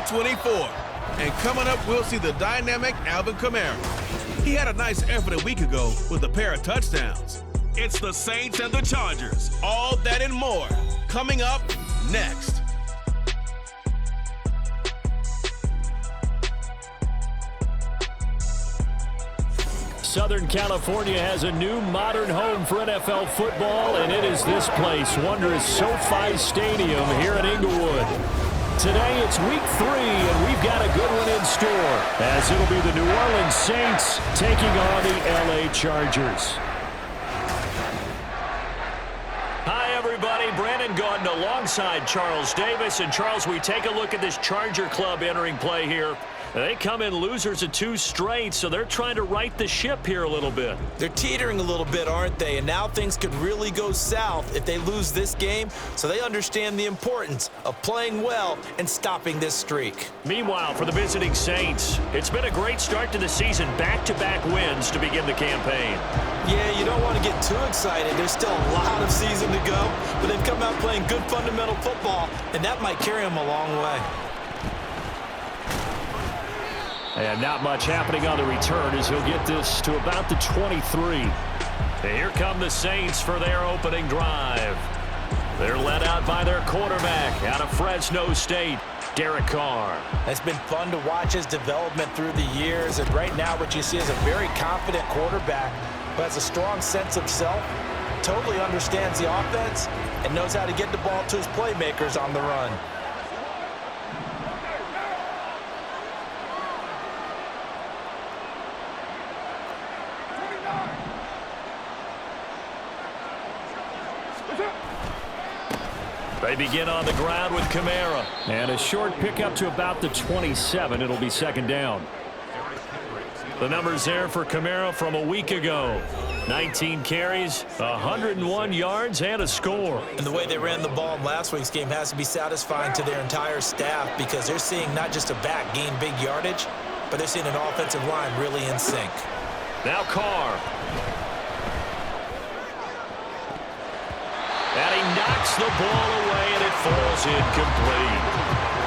24. And coming up, we'll see the dynamic Alvin Kamara. He had a nice effort a week ago with a pair of touchdowns. It's the Saints and the Chargers. All that and more coming up next. Southern California has a new modern home for NFL football, and it is this place, wondrous SoFi Stadium here in Inglewood. Today it's week 3, and we've got a good one in store, as it'll be the New Orleans Saints taking on the LA Chargers. Hi, everybody. Brandon Gordon alongside Charles Davis. And, Charles, we take a look at this Charger club entering play here. They come in losers of 2 straight, so they're trying to right the ship here a little bit. They're teetering a little bit, aren't they? And now things could really go south if they lose this game, so they understand the importance of playing well and stopping this streak. Meanwhile, for the visiting Saints, it's been a great start to the season. Back-to-back wins to begin the campaign. Yeah, you don't want to get too excited. There's still a lot of season to go, but they've come out playing good fundamental football, and that might carry them a long way. And not much happening on the return as he'll get this to about the 23. And here come the Saints for their opening drive. They're led out by their quarterback out of Fresno State, Derek Carr. It's been fun to watch his development through the years, and right now what you see is a very confident quarterback who has a strong sense of self, totally understands the offense, and knows how to get the ball to his playmakers on the run. They begin on the ground with Kamara. And a short pickup to about the 27. It'll be second down. The numbers there for Kamara from a week ago. 19 carries, 101 yards, and a score. And the way they ran the ball in last week's game has to be satisfying to their entire staff, because they're seeing not just a back gain big yardage, but they're seeing an offensive line really in sync. Now Carr. And he knocks the ball away, and it falls incomplete.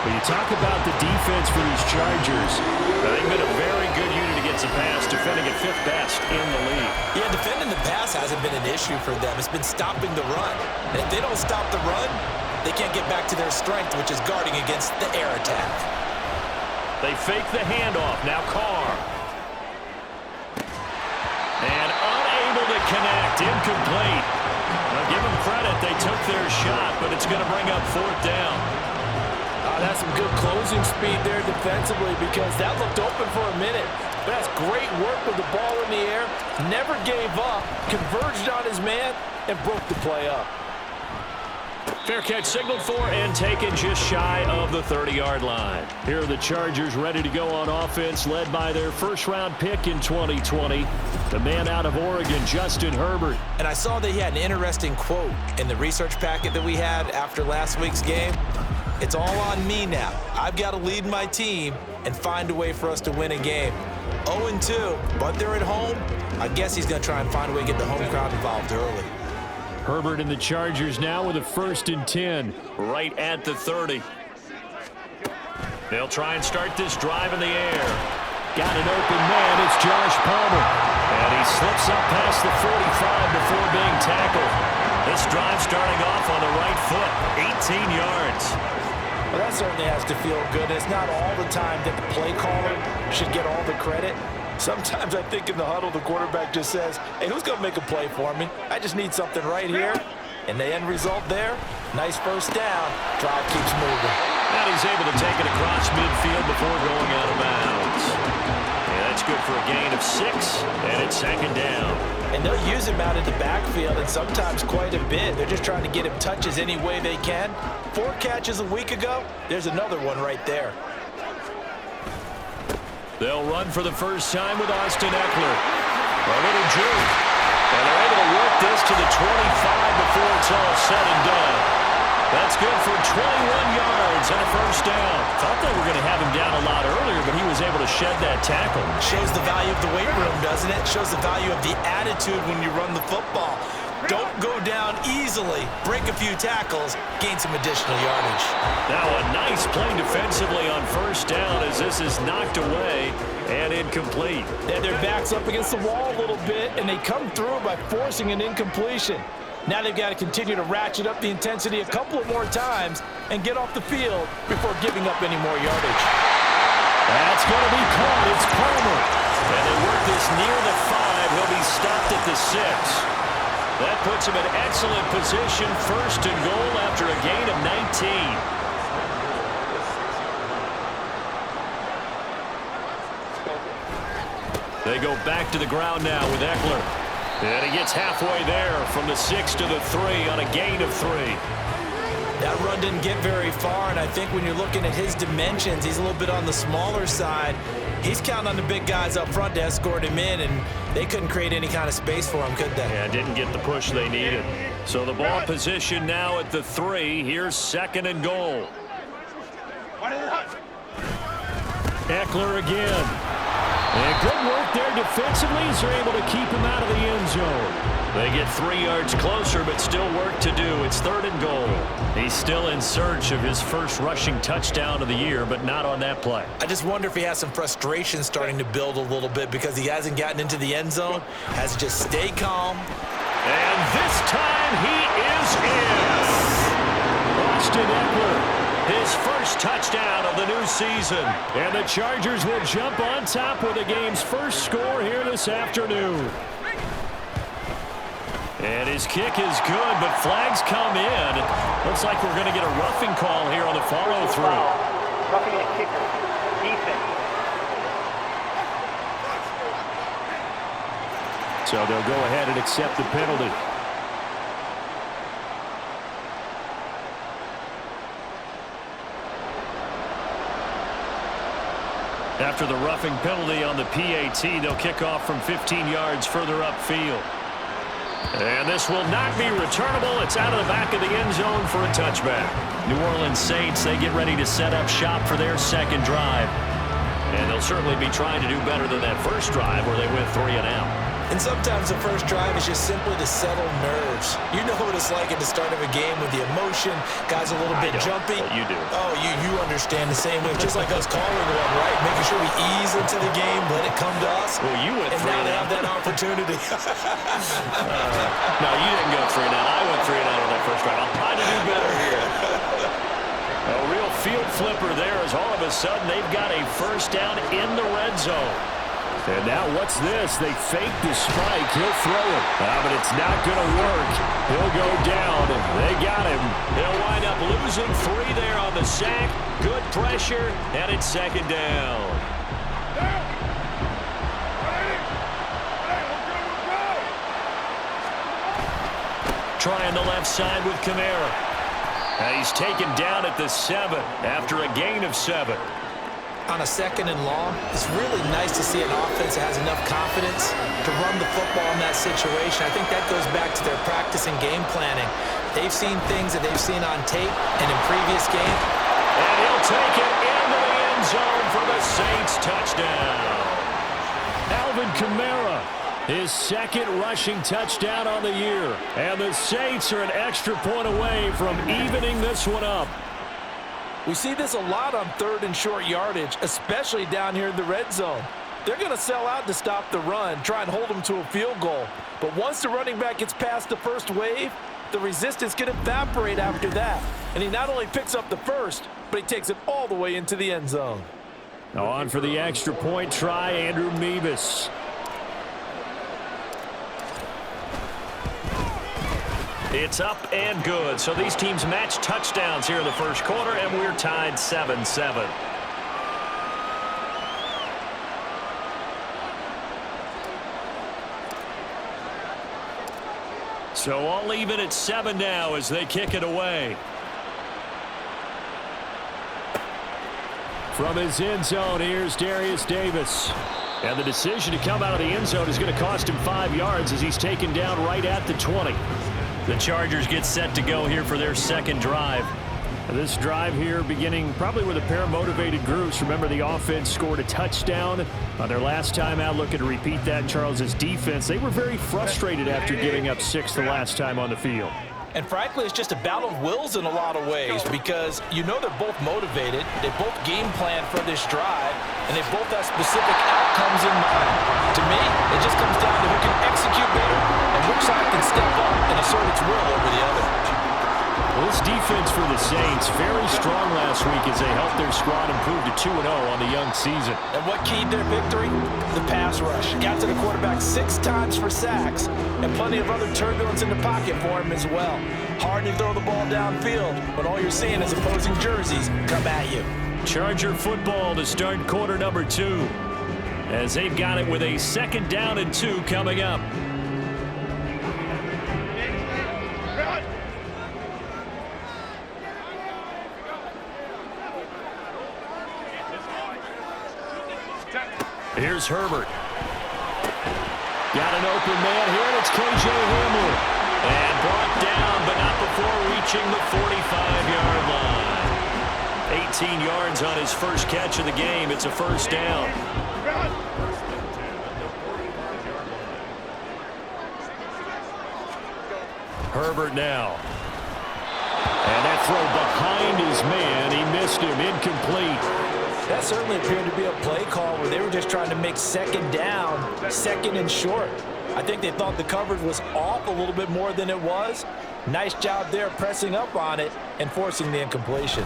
When you talk about the defense for these Chargers, they've been a very good unit against the pass, defending at 5th best in the league. Yeah, defending the pass hasn't been an issue for them. It's been stopping the run. And if they don't stop the run, they can't get back to their strength, which is guarding against the air attack. They fake the handoff. Now Carr. And unable to connect. Incomplete. Now give them credit. They took their shot, but it's going to bring up 4th down. That's some good closing speed there defensively, because that looked open for a minute. But that's great work with the ball in the air. Never gave up, converged on his man, and broke the play up. Fair catch signaled for and taken just shy of the 30-yard line. Here are the Chargers ready to go on offense, led by their first-round pick in 2020, the man out of Oregon, Justin Herbert. And I saw that he had an interesting quote in the research packet that we had after last week's game. It's all on me now. I've got to lead my team and find a way for us to win a game. 0-2, but they're at home. I guess he's going to try and find a way to get the home crowd involved early. Herbert and the Chargers now with a 1st and 10, right at the 30. They'll try and start this drive in the air. Got an open man. It's Josh Palmer. And he slips up past the 45 before being tackled. This drive starting off on the right foot, 18 yards. Well, that certainly has to feel good. It's not all the time that the play caller should get all the credit. Sometimes I think in the huddle, the quarterback just says, hey, who's going to make a play for me? I just need something right here. And the end result there, nice first down. Drive keeps moving. And he's able to take it across midfield before going out of bounds. Yeah, that's good for a gain of 6, and it's second down. And they'll use him out in the backfield, and sometimes quite a bit. They're just trying to get him touches any way they can. 4 catches a week ago. There's another one right there. They'll run for the first time with Austin Eckler. A little juke. And they're able to work this to the 25 before it's all said and done. That's good for 21 yards and a first down. Thought they were going to have him down a lot earlier, but he was able to shed that tackle. Shows the value of the weight room, doesn't it? Shows the value of the attitude when you run the football. Don't go down easily. Break a few tackles. Gain some additional yardage. Now a nice play defensively on first down as this is knocked away and incomplete. And their back's up against the wall a little bit, and they come through by forcing an incompletion. Now they've got to continue to ratchet up the intensity a couple of more times and get off the field before giving up any more yardage. That's going to be caught. It's Palmer. And they work this near the 5. He'll be stopped at the 6. That puts him in excellent position, first and goal after a gain of 19. They go back to the ground now with Eckler. And he gets halfway there from the 6 to the 3 on a gain of 3. That run didn't get very far, and I think when you're looking at his dimensions, he's a little bit on the smaller side. He's counting on the big guys up front to escort him in, and they couldn't create any kind of space for him, could they? Yeah, didn't get the push they needed. So the ball position now at the 3. Here's second and goal. Eckler again. And good work there defensively as they're able to keep him out of the end zone. They get 3 yards closer, but still work to do. It's third and goal. He's still in search of his first rushing touchdown of the year, but not on that play. I just wonder if he has some frustration starting to build a little bit because he hasn't gotten into the end zone. Has to just stay calm. And this time he is in. Austin Eckler. His first touchdown of the new season. And the Chargers will jump on top with the game's first score here this afternoon. And his kick is good, but flags come in. Looks like we're going to get a roughing call here on the follow-through. Roughing a kicker. Defense. So they'll go ahead and accept the penalty. After the roughing penalty on the PAT, they'll kick off from 15 yards further upfield. And this will not be returnable. It's out of the back of the end zone for a touchback. New Orleans Saints, they get ready to set up shop for their second drive. And they'll certainly be trying to do better than that first drive where they went 3 and out. And sometimes the first drive is just simply to settle nerves. You know what it's like at the start of a game with the emotion. Guys a little bit jumpy. But you do. Oh, you understand the same way. Just like us calling one, right? Making sure we ease into the game, let it come to us. Well, you went 3 and now and they out. have that opportunity. No, you didn't go 3 and out. I went 3 and out on that first drive. I'll try to do better here. A real field flipper there as all of a sudden they've got a first down in the red zone. And now what's this? They fake the spike. He'll throw it. But it's not going to work. He'll go down. They got him. They'll wind up losing 3 there on the sack. Good pressure, and it's second down. Trying the left side with Kamara. And he's taken down at the 7 after a gain of 7. On a second and long, it's really nice to see an offense that has enough confidence to run the football in that situation. I think that goes back to their practice and game planning. They've seen things that they've seen on tape and in previous games. And he'll take it into the end zone for the Saints touchdown. Alvin Kamara, his second rushing touchdown on the year. And the Saints are an extra point away from evening this one up. We see this a lot on third and short yardage, especially down here in the red zone. They're going to sell out to stop the run, try and hold them to a field goal. But once the running back gets past the first wave, the resistance can evaporate after that. And he not only picks up the first, but he takes it all the way into the end zone. On for the extra point try, Andrew Mevis. It's up and good. So these teams match touchdowns here in the first quarter, and we're tied 7-7. So all even at 7 now as they kick it away. From his end zone, here's Darius Davis. And the decision to come out of the end zone is going to cost him 5 yards as he's taken down right at the 20. The Chargers get set to go here for their second drive. This drive here beginning probably with a pair of motivated groups. Remember, the offense scored a touchdown on their last time out. Looking to repeat that. Charles's defense, they were very frustrated after giving up 6 the last time on the field. And frankly, it's just a battle of wills in a lot of ways because you know they're both motivated, they both game plan for this drive, and they both have specific outcomes in mind. To me, it just comes down to who can execute better and which side can step up and assert its will over the other. Well, this defense for the Saints, very strong last week as they helped their squad improve to 2-0 on the young season. And what keyed their victory? The pass rush. Got to the quarterback 6 times for sacks, and plenty of other turbulence in the pocket for him as well. Hard to throw the ball downfield when all you're seeing is opposing jerseys come at you. Charger football to start quarter number 2 as they've got it with a 2nd down and 2 coming up. Here's Herbert. Got an open man here, and it's K.J. Hamler. And brought down, but not before reaching the 45-yard line. 18 yards on his first catch of the game. It's a 1st down. Herbert now. And that throw behind his man. He missed him. Incomplete. That certainly appeared to be a play call where they were just trying to make 2nd down, 2nd and short. I think they thought the coverage was off a little bit more than it was. Nice job there pressing up on it and forcing the incompletion.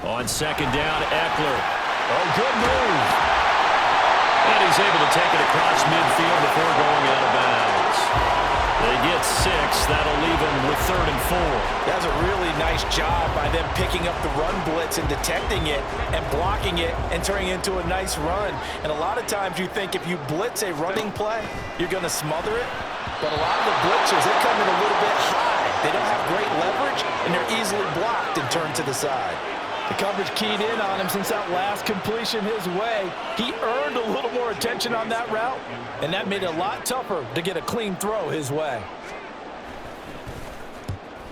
On 2nd down, Eckler. Oh, good move. And he's able to take it across midfield before going out of bounds. They get 6. That'll leave them with 3rd and 4. That's a really nice job by them picking up the run blitz and detecting it and blocking it and turning it into a nice run. And a lot of times you think if you blitz a running play, you're going to smother it. But a lot of the blitzers, they come in a little bit high. They don't have great leverage, and they're easily blocked and turned to the side. The coverage keyed in on him since that last completion his way. He earned a little more attention on that route, and that made it a lot tougher to get a clean throw his way.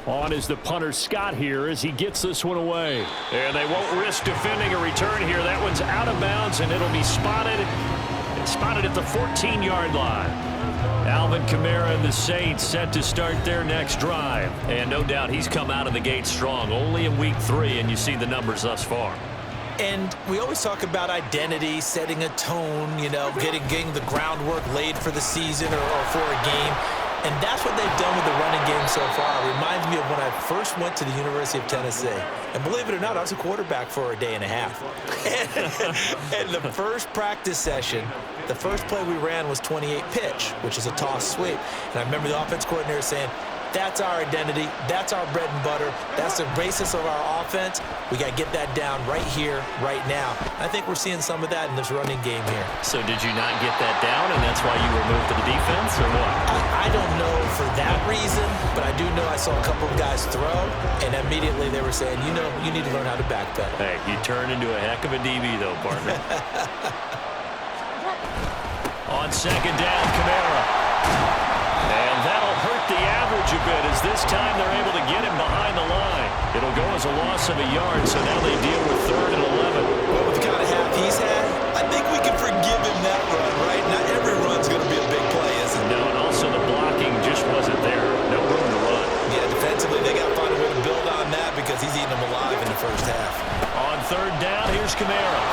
On is the punter Scott here as he gets this one away. And they won't risk defending a return here. That one's out of bounds, and it'll be spotted. It's spotted at the 14-yard line. Alvin Kamara and the Saints set to start their next drive. And no doubt he's come out of the gate strong. Only in week 3, and you see the numbers thus far. And we always talk about identity, setting a tone, you know, getting the groundwork laid for the season or for a game. And that's what they've done with the running game so far. It reminds me of when I first went to the University of Tennessee. And believe it or not, I was a quarterback for a day and a half. And the first practice session, the first play we ran was 28 pitch, which is a toss sweep. And I remember the offense coordinator saying, that's our identity. That's our bread and butter. That's the basis of our offense. We got to get that down right here, right now. I think we're seeing some of that in this running game here. So did you not get that down, and that's why you were moved to the defense, or what? I don't know for that reason, but I do know I saw a couple of guys throw, and immediately they were saying, you know, you need to learn how to backpedal. Hey, you turn into a heck of a DB, though, partner. On 2nd down, Kamara. And that'll hurt the average a bit as this time they're able to get him behind the line. It'll go as a loss of a yard, so now they deal with 3rd and 11. Well, with the kind of half he's had, I think we can forgive him that run, right? Not every run's going to be a big play, is it? No, and also the blocking just wasn't there. No room to run. Yeah, defensively, they got to find a way to build on that because he's eating them alive in the first half. On 3rd down, here's Kamara.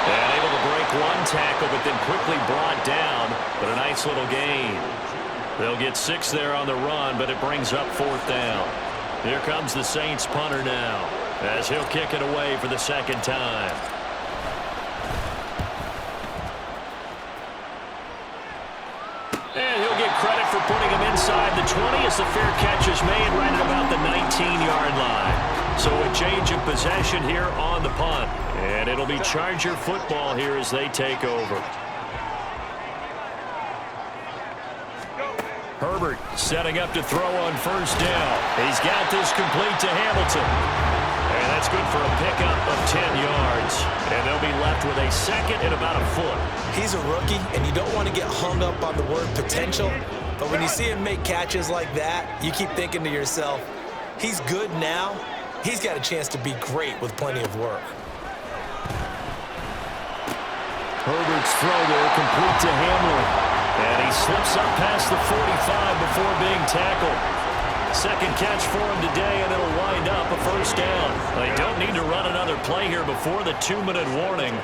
And able to break one tackle, but then quickly brought down. But a nice little gain. They'll get 6 there on the run, but it brings up 4th down. Here comes the Saints punter now, as he'll kick it away for the 2nd time. And he'll get credit for putting him inside the 20 as the fair catch is made right at about the 19-yard line. So a change of possession here on the punt. And it'll be Charger football here as they take over. Herbert setting up to throw on 1st down. He's got this complete to Hamilton. And that's good for a pickup of 10 yards. And they'll be left with a 2nd and about a foot. He's a rookie, and you don't want to get hung up on the word potential. But when you see him make catches like that, you keep thinking to yourself, he's good now, he's got a chance to be great with plenty of work. Herbert's throw there, complete to Hamlin. And he slips up past the 45 before being tackled. Second catch for him today, and it'll wind up a first down. They don't need to run another play here before the 2-minute warning.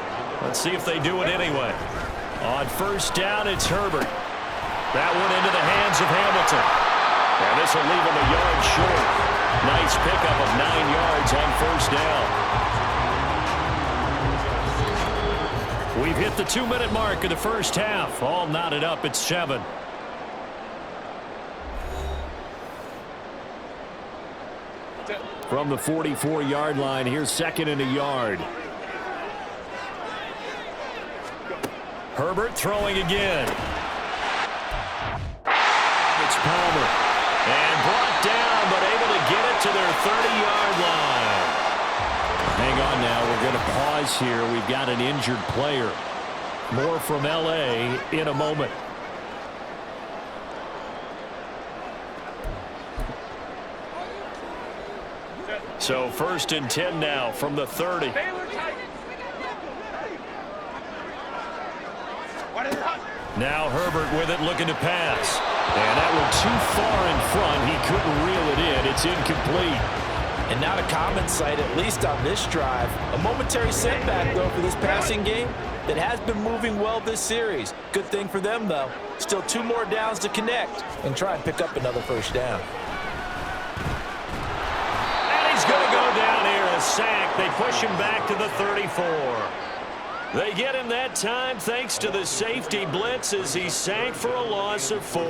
Let's see if they do it anyway. On first down, it's Herbert. That one into the hands of Hamilton. And this will leave him a yard short. Nice pickup of 9 yards on first down. We've hit the 2-minute mark of the first half. All knotted up at 7. From the 44-yard line, here's second and a yard. Herbert throwing again. It's Palmer. And brought down, but able to get it to their 30-yard line. Hang on now. We're going to pause here. We've got an injured player. More from L.A. in a moment. So first and 10 now from the 30. Now Herbert with it, looking to pass. And that one too far in front. He couldn't reel it in. It's incomplete. And not a common sight, at least on this drive. A momentary setback, though, for this passing game that has been moving well this series. Good thing for them, though. Still 2 more downs to connect and try and pick up another first down. And he's going to go down here, a sack. They push him back to the 34. They get him that time thanks to the safety blitz as he sank for a loss of 4.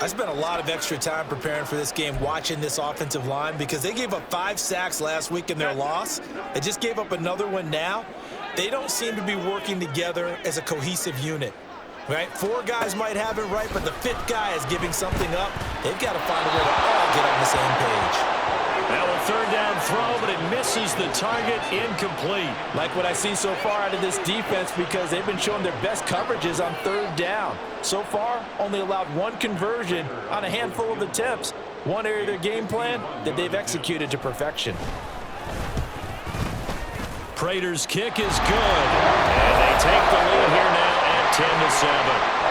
I spent a lot of extra time preparing for this game watching this offensive line because they gave up 5 sacks last week in their loss. They just gave up another one now. They don't seem to be working together as a cohesive unit. Right? 4 guys might have it right, but the 5th guy is giving something up. They've got to find a way to all get on the same page. Now a third down throw, but it misses the target, incomplete. Like what I've seen so far out of this defense because they've been showing their best coverages on third down. So far, only allowed 1 conversion on a handful of attempts. One area of their game plan that they've executed to perfection. Prater's kick is good, and they take the lead here now at 10-7.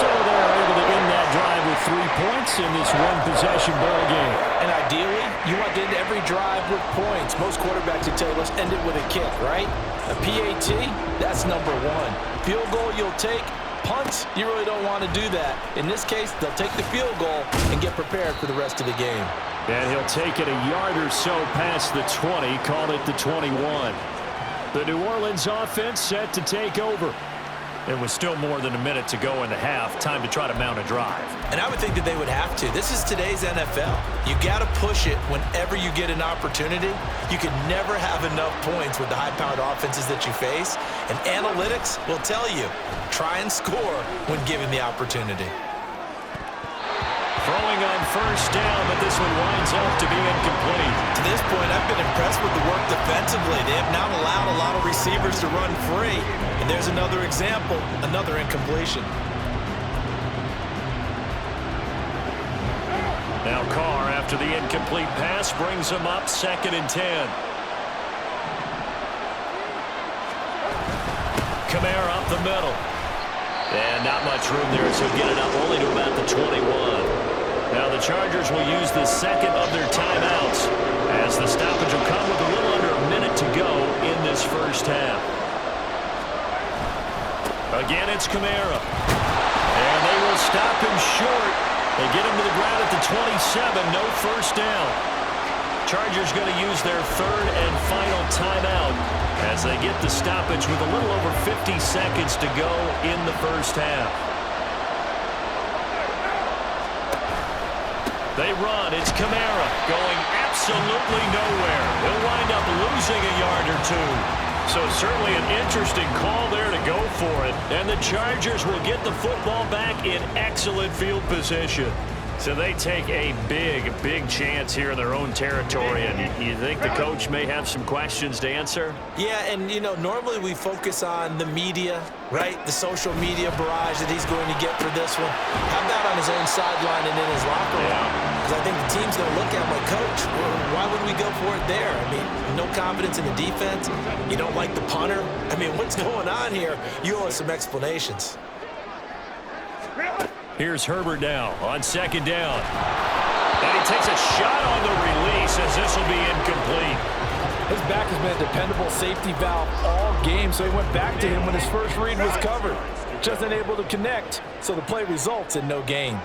So they're able to end that drive with 3 points in this one-possession ball game. And ideally, you want to end every drive with points. Most quarterbacks would tell you, let's end it with a kick, right? A PAT, that's number 1. Field goal you'll take. Punts, you really don't want to do that. In this case, they'll take the field goal and get prepared for the rest of the game. And he'll take it a yard or so past the 20, call it the 21. The New Orleans offense set to take over. It was still more than a minute to go in the half. Time to try to mount a drive. And I would think that they would have to. This is today's NFL. You got to push it whenever you get an opportunity. You can never have enough points with the high-powered offenses that you face. And analytics will tell you, try and score when given the opportunity. Throwing on first down, but this one winds up to be incomplete. To this point, I've been impressed with the work defensively. They have not allowed a lot of receivers to run free. And there's another example, another incompletion. Now Carr, after the incomplete pass, brings him up 2nd and 10. Kamara up the middle. And not much room there, so get it up only to about the 21. Now the Chargers will use the second of their timeouts as the stoppage will come with a little under a minute to go in this first half. Again, it's Kamara. And they will stop him short. They get him to the ground at the 27. No first down. Chargers going to use their 3rd and final timeout as they get the stoppage with a little over 50 seconds to go in the first half. They run. It's Kamara going absolutely nowhere. He'll wind up losing a yard or 2. So certainly an interesting call there to go for it. And the Chargers will get the football back in excellent field position. So they take a big chance here in their own territory. And you think the coach may have some questions to answer? Yeah, and, you know, normally we focus on the media, right? The social media barrage that he's going to get for this one. How about on his own sideline and in his locker room? because I think the team's going to look at him like, Coach, why would we go for it there? I mean, no confidence in the defense. You don't like the punter. I mean, what's going on here? You owe us some explanations. Here's Herbert now on second down. And he takes a shot on the release as this will be incomplete. His back has been a dependable safety valve all game, so he went back to him when his first read was covered. Just unable to connect, so the play results in no gain.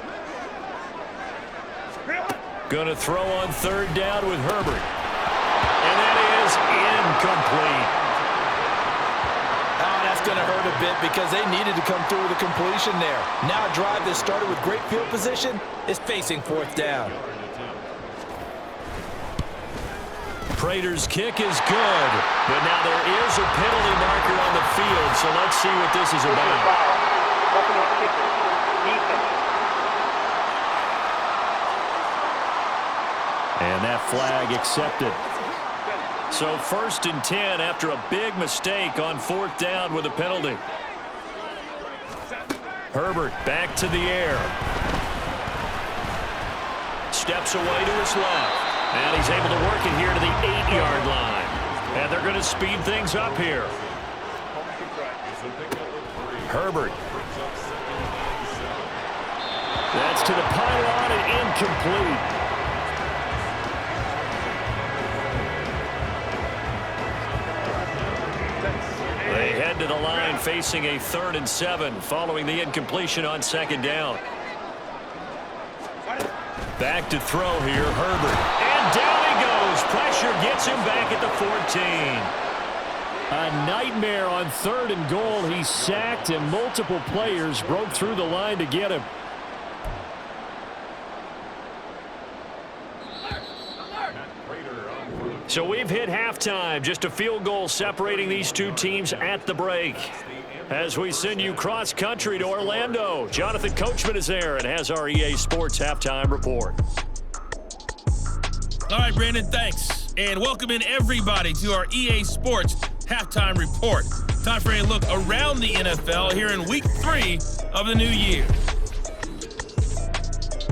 Going to throw on third down with Herbert. And that is incomplete. Oh, that's going to hurt a bit because they needed to come through with a completion there. Now a drive that started with great field position is facing fourth down. Prater's kick is good, but now there is a penalty marker on the field, so let's see what this is about. Roughing the kicker. Defense. And that flag accepted. So 1st and 10 after a big mistake on fourth down with a penalty. Herbert back to the air. Steps away to his left. And he's able to work it here to the 8-yard line. And they're going to speed things up here. Herbert. That's to the pylon and incomplete. They head to the line facing a 3rd and 7 following the incompletion on second down. Back to throw here, Herbert. And down he goes. Pressure gets him back at the 14. A nightmare on 3rd and goal. He's sacked, and multiple players broke through the line to get him. So we've hit halftime. Just a field goal separating these two teams at the break. As we send you cross-country to Orlando, Jonathan Coachman is there and has our EA Sports Halftime Report. All right, Brandon, thanks. And welcome in everybody to our EA Sports Halftime Report. Time for a look around the NFL here in Week 3 of the new year.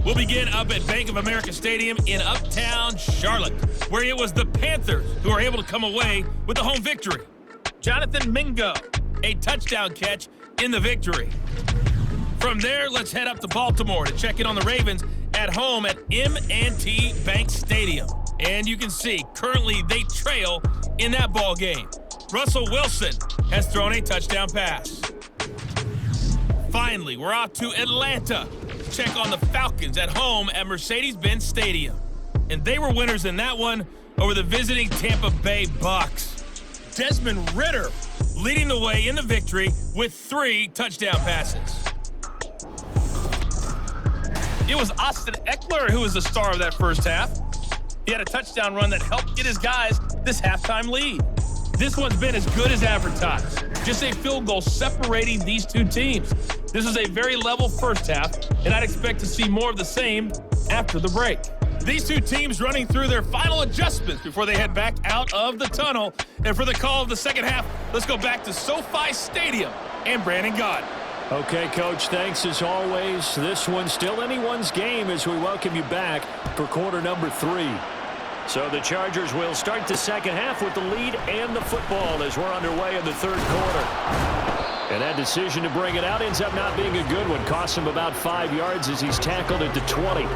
We'll begin up at Bank of America Stadium in Uptown Charlotte, where it was the Panthers who were able to come away with the home victory. Jonathan Mingo, a touchdown catch in the victory. From there, let's head up to Baltimore to check in on the Ravens at home at M&T Bank Stadium. And you can see, currently they trail in that ball game. Russell Wilson has thrown a touchdown pass. Finally, we're off to Atlanta to check on the Falcons at home at Mercedes-Benz Stadium. And they were winners in that one over the visiting Tampa Bay Bucks. Desmond Ridder leading the way in the victory with 3 touchdown passes. It was Austin Eckler who was the star of that first half. He had a touchdown run that helped get his guys this halftime lead. This one's been as good as advertised. Just a field goal separating these two teams. This is a very level first half, and I'd expect to see more of the same after the break. These two teams running through their final adjustments before they head back out of the tunnel. And for the call of the second half, let's go back to SoFi Stadium and Brandon Gott. Okay, Coach, thanks as always. This one's still anyone's game as we welcome you back for quarter number 3. So the Chargers will start the second half with the lead and the football as we're underway in the third quarter. And that decision to bring it out ends up not being a good one. Costs him about 5 yards as he's tackled at the 20.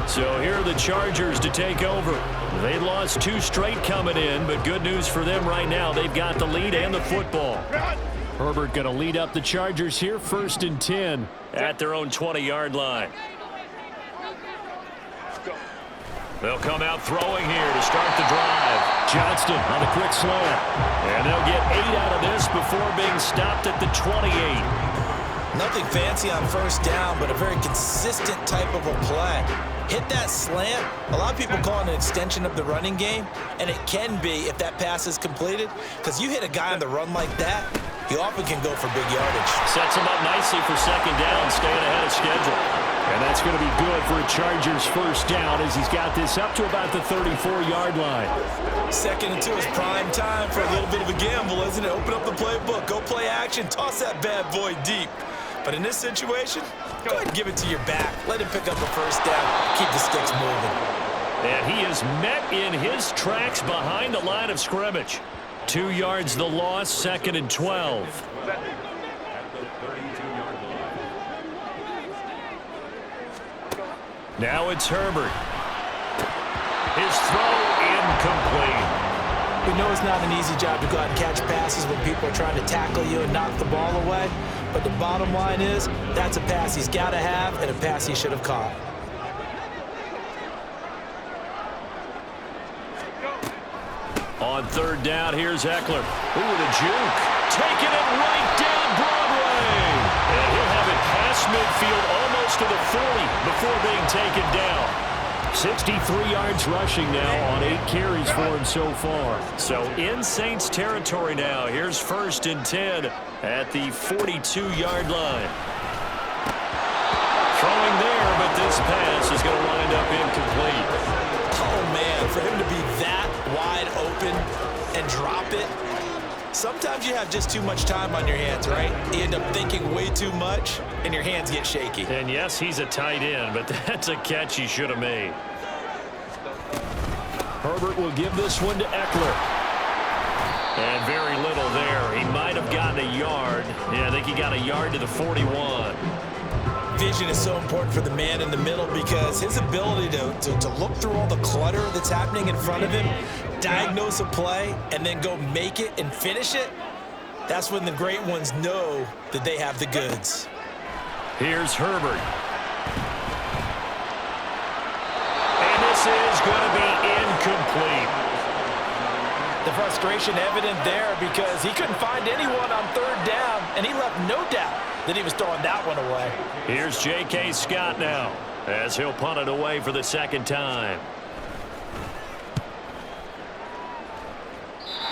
So here are the Chargers to take over. They lost 2 straight coming in, but good news for them right now. They've got the lead and the football. Herbert going to lead up the Chargers here, 1st and 10 at their own 20-yard line. They'll come out throwing here to start the drive. Johnston on a quick slant. And they'll get 8 out of this before being stopped at the 28. Nothing fancy on first down, but a very consistent type of a play. Hit that slant. A lot of people call it an extension of the running game, and it can be if that pass is completed, because you hit a guy on the run like that, he often can go for big yardage. Sets him up nicely for second down, staying ahead of schedule. And that's going to be good for a Chargers first down as he's got this up to about the 34-yard line. 2nd and 2 is prime time for a little bit of a gamble, isn't it? Open up the playbook, go play action, toss that bad boy deep. But in this situation, go ahead and give it to your back. Let him pick up a first down. Keep the sticks moving. And he is met in his tracks behind the line of scrimmage. 2 yards the loss, 2nd and 12. Now it's Herbert. His throw incomplete. We know it's not an easy job to go out and catch passes when people are trying to tackle you and knock the ball away. But the bottom line is, that's a pass he's got to have and a pass he should have caught. On 3rd down, here's Eckler. Ooh, the juke. Taking it right down Broadway. And he'll have it past midfield almost to the 40 before being taken down. 63 yards rushing now on 8 carries for him so far. So in Saints territory now. Here's 1st and 10 at the 42-yard line. Throwing there, but this pass is going to wind up incomplete. Oh, man, for him to be that wide open and drop it. Sometimes you have just too much time on your hands, right? You end up thinking way too much, and your hands get shaky. And yes, he's a tight end, but that's a catch he should have made. Herbert will give this one to Eckler. And very little there. He might have gotten a yard. Yeah, I think he got a yard to the 41. Vision is so important for the man in the middle because his ability to look through all the clutter that's happening in front of him, diagnose a play, and then go make it and finish it, that's when the great ones know that they have the goods. Here's Herbert. And this is going to be incomplete. The frustration evident there because he couldn't find anyone on 3rd down, and he left no doubt that he was throwing that one away. Here's J.K. Scott now as he'll punt it away for the 2nd time.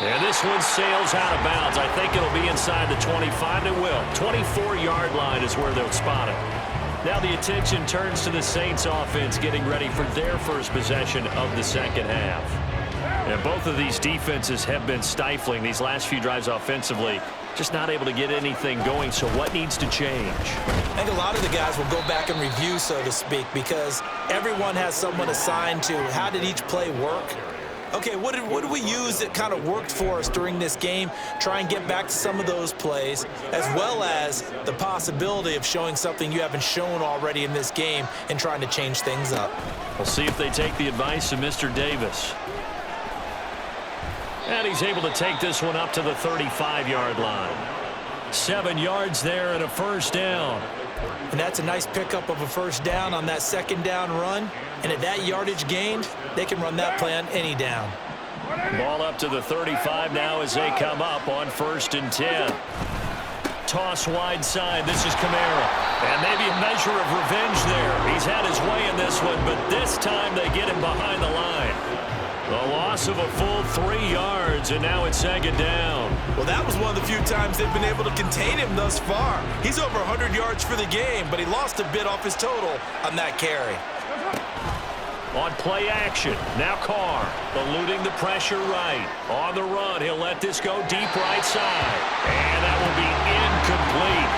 And this one sails out of bounds. I think it'll be inside the 25. It will. 24-yard line is where they'll spot it. Now the attention turns to the Saints offense getting ready for their first possession of the 2nd half. And both of these defenses have been stifling these last few drives offensively. Just not able to get anything going, so what needs to change? I think a lot of the guys will go back and review, so to speak, because everyone has someone assigned to how did each play work. Okay, what did we use that kind of worked for us during this game? Try and get back to some of those plays, as well as the possibility of showing something you haven't shown already in this game and trying to change things up. We'll see if they take the advice of Mr. Davis. And he's able to take this one up to the 35-yard line. 7 yards there and a first down. And that's a nice pickup of a first down on that 2nd down run. And at that yardage gained, they can run that play on any down. Ball up to the 35 now as they come up on 1st and 10. Toss wide side. This is Kamara. And maybe a measure of revenge there. He's had his way in this one, but this time they get him behind the line. The loss of a full 3 yards, and now it's 2nd down. Well, that was one of the few times they've been able to contain him thus far. He's over 100 yards for the game, but he lost a bit off his total on that carry. On play action, now Carr, eluding the pressure right. On the run, he'll let this go deep right side. And that will be incomplete.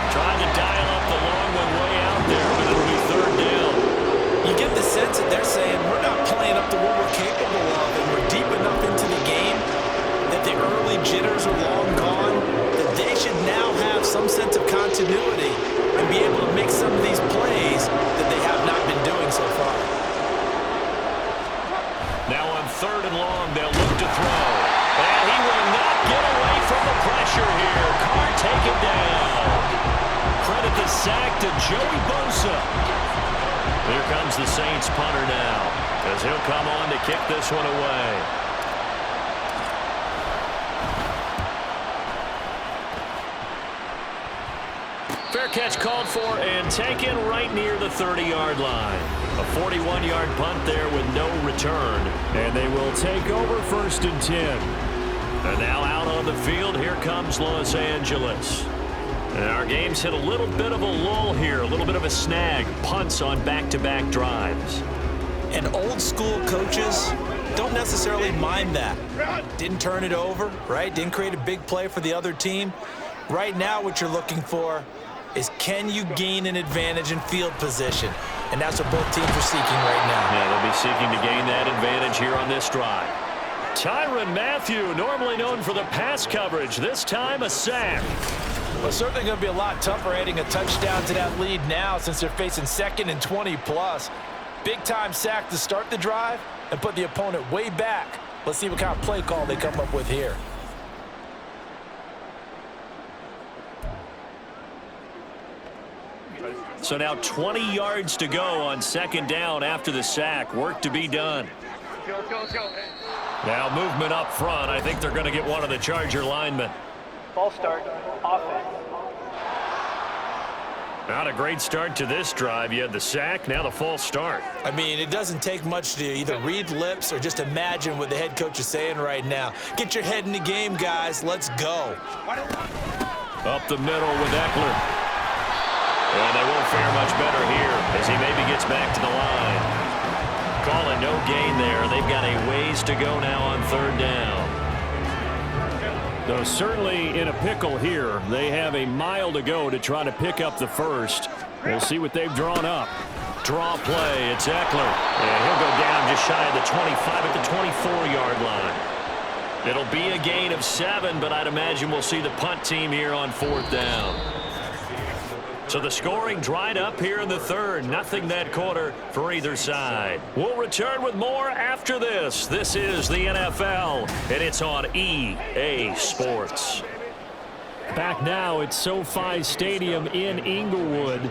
Trying to dial up the long one way out there, but it'll be 3rd down. You get the sense that they're saying we're not playing up to what we're capable of, and we're deep enough into the game that the early jitters are long gone, that they should now have some sense of continuity and be able to make some of these plays that they have not been doing so far. Now on 3rd and long, they'll look to throw. And he will not get away from the pressure here. Carr taken down. Credit the sack to Joey Bosa. Here comes the Saints punter now, as he'll come on to kick this one away. Fair catch called for and taken right near the 30-yard line. A 41-yard punt there with no return. And they will take over 1st and 10. And now out on the field, here comes Los Angeles. And our game's hit a little bit of a lull here, a little bit of a snag. Punts on back-to-back drives. And old school coaches don't necessarily mind that. Didn't turn it over, right? Didn't create a big play for the other team. Right now what you're looking for is can you gain an advantage in field position? And that's what both teams are seeking right now. Yeah, they'll be seeking to gain that advantage here on this drive. Tyrann Mathieu, normally known for the pass coverage, this time a sack. Well, certainly going to be a lot tougher adding a touchdown to that lead now since they're facing 2nd and 20+. Big-time sack to start the drive and put the opponent way back. Let's see what kind of play call they come up with here. So now 20 yards to go on 2nd down after the sack. Work to be done. Go. Now movement up front. I think they're going to get one of the Charger linemen. False start. Offense. Not a great start to this drive. You had the sack, now the false start. I mean, it doesn't take much to either read lips or just imagine what the head coach is saying right now. Get your head in the game, guys. Let's go. Up the middle with Eckler. And they won't fare much better here as he maybe gets back to the line. Calling no gain there. They've got a ways to go now on 3rd down. Though certainly in a pickle here. They have a mile to go to try to pick up the first. We'll see what they've drawn up. Draw play. It's Eckler. And he'll go down just shy of the 25 at the 24-yard line. It'll be a gain of 7, but I'd imagine we'll see the punt team here on 4th down. So the scoring dried up here in the 3rd. Nothing that quarter for either side. We'll return with more after this. This is the NFL, and it's on EA Sports. Back now at SoFi Stadium in Inglewood.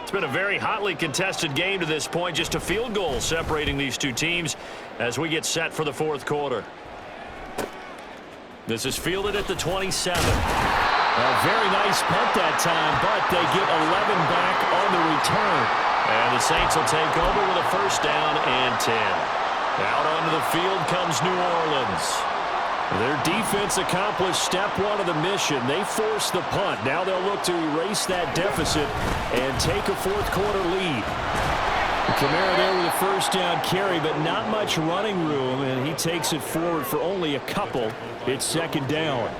It's been a very hotly contested game to this point. Just a field goal separating these two teams as we get set for the 4th quarter. This is fielded at the 27. A very nice punt that time, but they get 11 back on the return. And the Saints will take over with a 1st down and 10. Out onto the field comes New Orleans. Their defense accomplished step 1 of the mission. They forced the punt. Now they'll look to erase that deficit and take a 4th quarter lead. Kamara there with a 1st down carry, but not much running room, and he takes it forward for only a couple. It's 2nd down.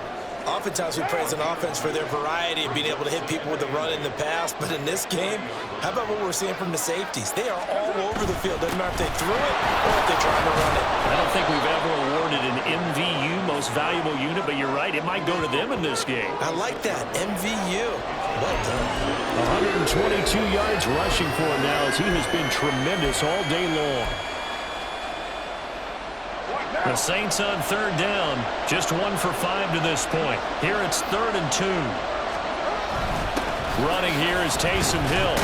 Oftentimes we praise an offense for their variety of being able to hit people with the run in the past, but in this game, how about what we're seeing from the safeties? They are all over the field. Doesn't matter if they threw it or if they're trying to run it. I don't think we've ever awarded an MVU, most valuable unit, but you're right, it might go to them in this game. I like that, MVU. Well done. 122 yards rushing for him now as he has been tremendous all day long. The Saints on 3rd down, just 1 for 5 to this point. Here it's 3rd and 2. Running here is Taysom Hill.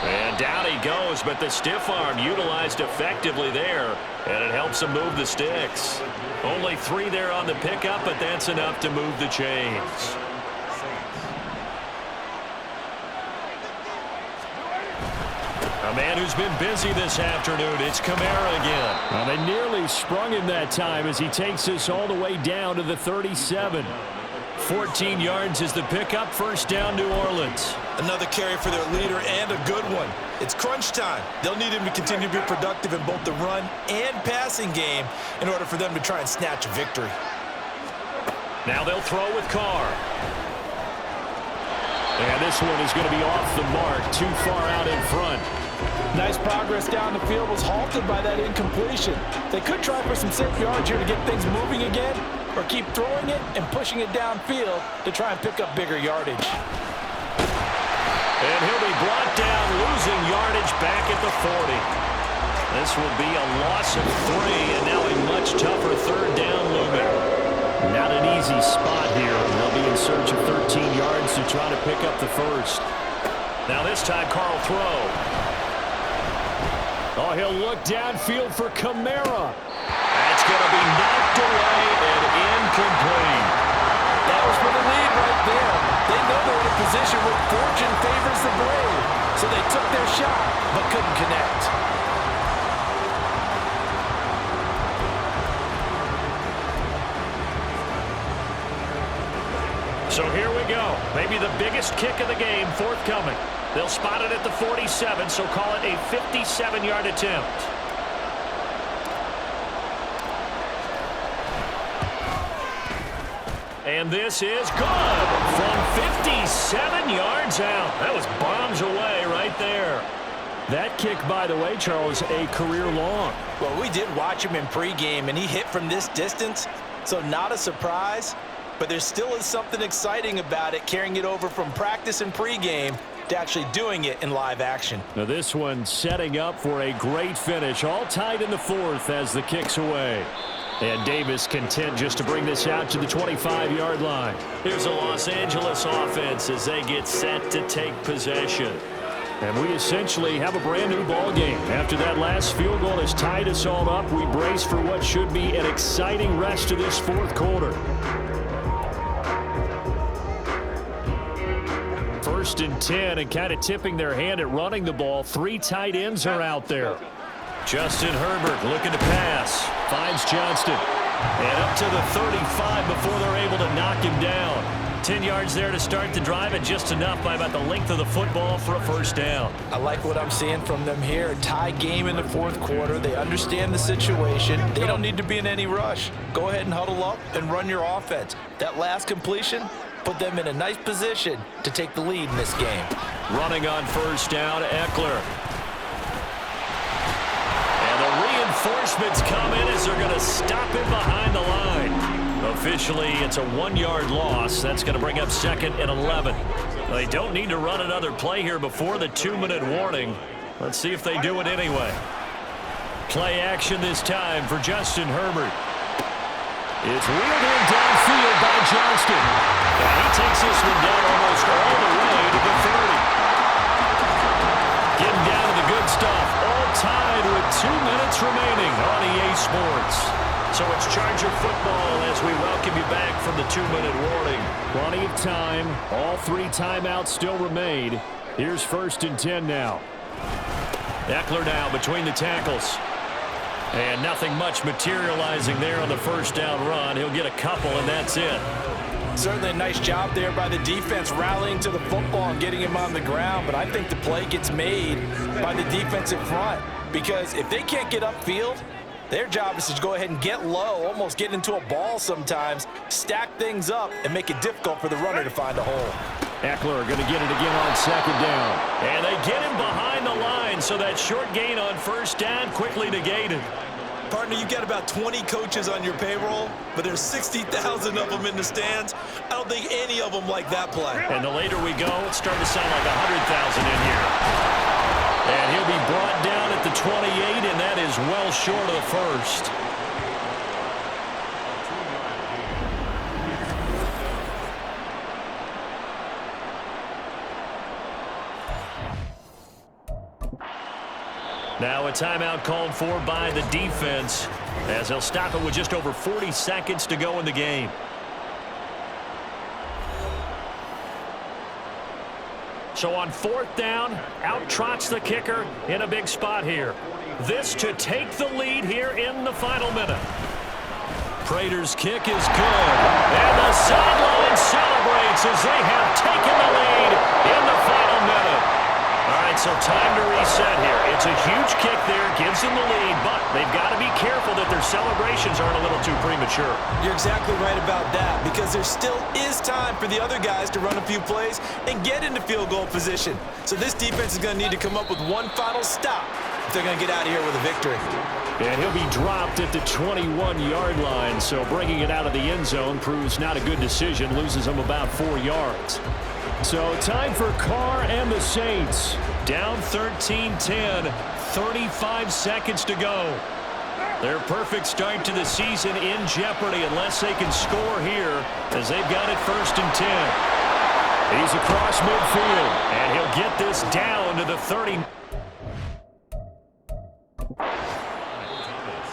And down he goes, but the stiff arm utilized effectively there, and it helps him move the sticks. Only 3 there on the pickup, but that's enough to move the chains. A man who's been busy this afternoon, it's Kamara again. Well, they nearly sprung him that time as he takes this all the way down to the 37. 14 yards is the pickup, 1st down New Orleans. Another carry for their leader and a good one. It's crunch time. They'll need him to continue to be productive in both the run and passing game in order for them to try and snatch a victory. Now they'll throw with Carr. And this one is going to be off the mark, too far out in front. Nice progress down the field was halted by that incompletion. They could try for some safe yards here to get things moving again, or keep throwing it and pushing it downfield to try and pick up bigger yardage. And he'll be brought down, losing yardage back at the 40. This will be a loss of 3, and now a much tougher 3rd down looming. Not an easy spot here. They'll be in search of 13 yards to try to pick up the first. Now this time, Carl throw. Oh, he'll look downfield for Kamara. That's going to be knocked away and incomplete. That was for the lead right there. They know they're in a position where fortune favors the brave. So they took their shot, but couldn't connect. So here we go. Maybe the biggest kick of the game forthcoming. They'll spot it at the 47, so call it a 57-yard attempt. And this is good from 57 yards goes out. That was bombs away right there. That kick, by the way, Charles, a career long. Well, we did watch him in pregame, and he hit from this distance, so not a surprise. But there still is something exciting about it, carrying it over from practice and pregame to actually doing it in live action. Now this one setting up for a great finish. All tied in the fourth as the kick's away. And Davis content just to bring this out to the 25-yard line. Here's a Los Angeles offense as they get set to take possession. And we essentially have a brand new ball game. After that last field goal has tied us all up, we brace for what should be an exciting rest of this fourth quarter. First and 10, and kind of tipping their hand at running the ball. 3 tight ends are out there. Justin Herbert looking to pass. Finds Johnston. And up to the 35 before they're able to knock him down. 10 yards there to start the drive, and just enough by about the length of the football for a first down. I like what I'm seeing from them here. Tie game in the fourth quarter. They understand the situation. They don't need to be in any rush. Go ahead and huddle up and run your offense. That last completion put them in a nice position to take the lead in this game. Running on first down, Eckler. And the reinforcements come in as they're going to stop him behind the line. Officially, it's a 1-yard loss. That's going to bring up 2nd and 11. They don't need to run another play here before the 2-minute warning. Let's see if they do it anyway. Play action this time for Justin Herbert. It's wheeled in downfield by Johnston. And he takes this one down almost all the way to the 30. Getting down to the good stuff. All tied with 2 minutes remaining on EA Sports. So it's Charger football as we welcome you back from the 2-minute warning. Plenty of time. All 3 timeouts still remain. Here's 1st and 10 now. Eckler now between the tackles. And nothing much materializing there on the first down run. He'll get a couple, and that's it. Certainly a nice job there by the defense rallying to the football and getting him on the ground, but I think the play gets made by the defensive front, because if they can't get upfield, their job is to go ahead and get low, almost get into a ball sometimes, stack things up, and make it difficult for the runner to find a hole. Eckler going to get it again on 2nd down. And they get him behind the line, so that short gain on first down quickly negated. Partner, you've got about 20 coaches on your payroll, but there's 60,000 of them in the stands. I don't think any of them like that play. And the later we go, it's starting to sound like 100,000 in here. And he'll be brought down at the 28, and that is well short of the first. Now a timeout called for by the defense as they'll stop it with just over 40 seconds to go in the game. So on 4th down, out trots the kicker in a big spot here. This to take the lead here in the final minute. Prater's kick is good. And the sideline celebrates as they have taken the lead in the final minute. All right, so time to reset here. It's a huge kick there, gives them the lead, but they've got to be careful that their celebrations aren't a little too premature. You're exactly right about that, because there still is time for the other guys to run a few plays and get into field goal position. So this defense is going to need to come up with one final stop if they're going to get out of here with a victory. And he'll be dropped at the 21-yard line, so bringing it out of the end zone proves not a good decision, loses them about 4 yards. So time for Carr and the Saints. Down 13-10, 35 seconds to go. Their perfect start to the season in jeopardy unless they can score here as they've got it 1st and 10. He's across midfield, and he'll get this down to the 30.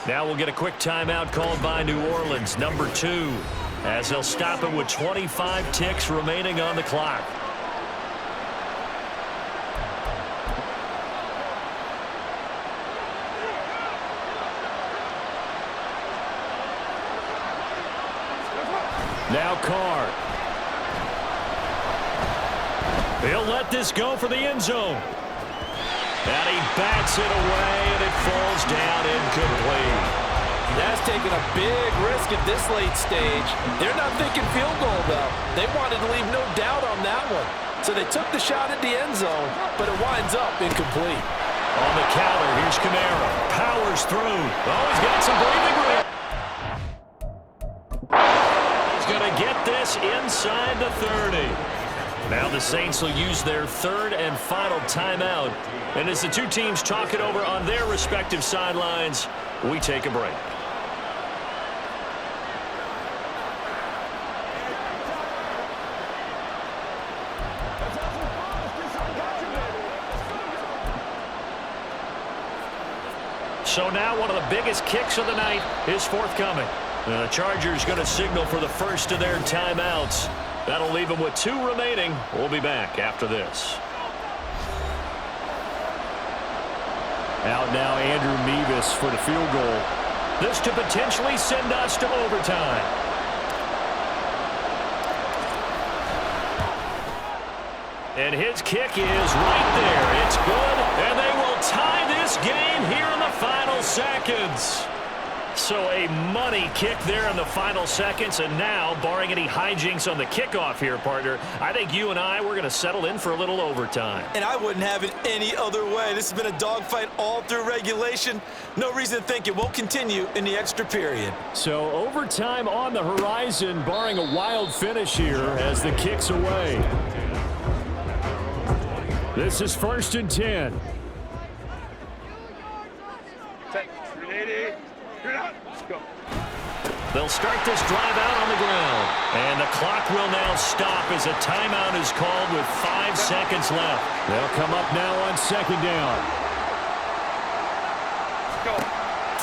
Now we'll get a quick timeout called by New Orleans, number 2. As they'll stop it with 25 ticks remaining on the clock. Now Carr. He'll let this go for the end zone. And he bats it away, and it falls down incomplete. That's taking a big risk at this late stage. They're not thinking field goal, though. They wanted to leave no doubt on that one. So they took the shot at the end zone, but it winds up incomplete. On the counter, here's Kamara. Powers through. Oh, he's got some breathing room. He's going to get this inside the 30. Now the Saints will use their third and final timeout. And as the two teams talk it over on their respective sidelines, we take a break. So now one of the biggest kicks of the night is forthcoming. The Chargers going to signal for the first of their timeouts. That'll leave them with 2 remaining. We'll be back after this. Out now, Andrew Mevis for the field goal. This to potentially send us to overtime. And his kick is right there. It's good, and they will tie this game here in the final seconds. So a money kick there in the final seconds, and now, barring any hijinks on the kickoff here, partner, I think you and I, we're going to settle in for a little overtime. And I wouldn't have it any other way. This has been a dogfight all through regulation. No reason to think it won't continue in the extra period. So overtime on the horizon, barring a wild finish here as the kick's away. This is 1st and 10. They'll start this drive out on the ground. And the clock will now stop as a timeout is called with 5 seconds left. They'll come up now on 2nd down.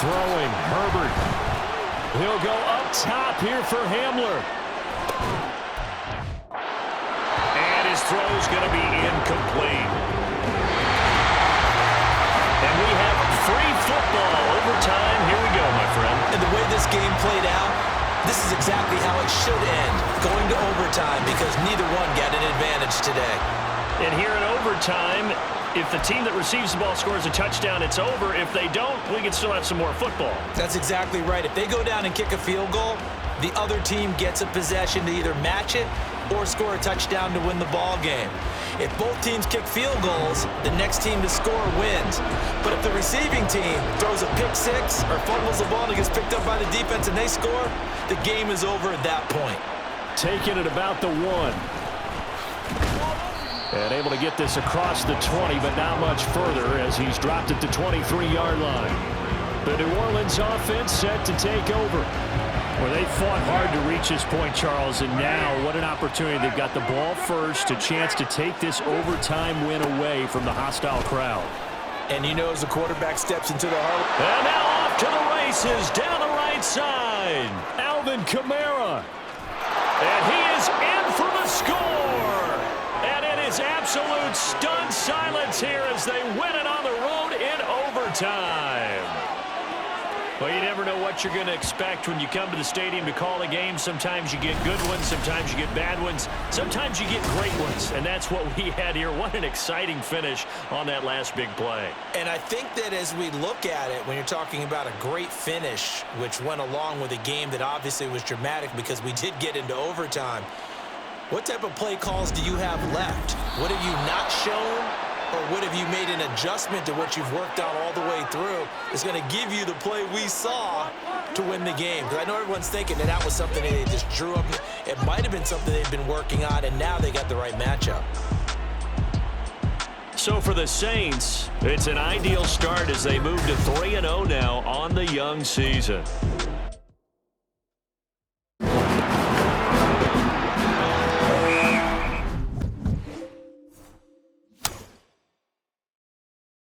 Throwing, Herbert. He'll go up top here for Hamler. And his throw's going to be incomplete. And we have free football overtime. Here we go, my friend. And the way this game played out, this is exactly how it should end, going to overtime, because neither one got an advantage today. And here in overtime, if the team that receives the ball scores a touchdown, it's over. If they don't, we can still have some more football. That's exactly right. If they go down and kick a field goal, the other team gets a possession to either match it or score a touchdown to win the ball game. If both teams kick field goals, the next team to score wins. But if the receiving team throws a pick six or fumbles the ball and it gets picked up by the defense and they score, the game is over at that point. Taking it about the 1. And able to get this across the 20, but not much further as he's dropped it to 23-yard line. The New Orleans offense set to take over. Well, they fought hard to reach this point, Charles, and now what an opportunity. They've got the ball first, a chance to take this overtime win away from the hostile crowd. And you know, as the quarterback steps into the huddle. And now off to the races down the right side. Alvin Kamara. And he is in for the score. And it is absolute stunned silence here as they win it on the road in overtime. Well, you never know what you're going to expect when you come to the stadium to call a game. Sometimes you get good ones. Sometimes you get bad ones. Sometimes you get great ones. And that's what we had here. What an exciting finish on that last big play. And I think that as we look at it, when you're talking about a great finish, which went along with a game that obviously was dramatic because we did get into overtime, what type of play calls do you have left? What have you not shown? Or what have you made an adjustment to what you've worked on all the way through is going to give you the play we saw to win the game? Because I know everyone's thinking that that was something they just drew up. It might have been something they've been working on, and now they got the right matchup. So for the Saints, it's an ideal start as they move to 3-0 now on the young season.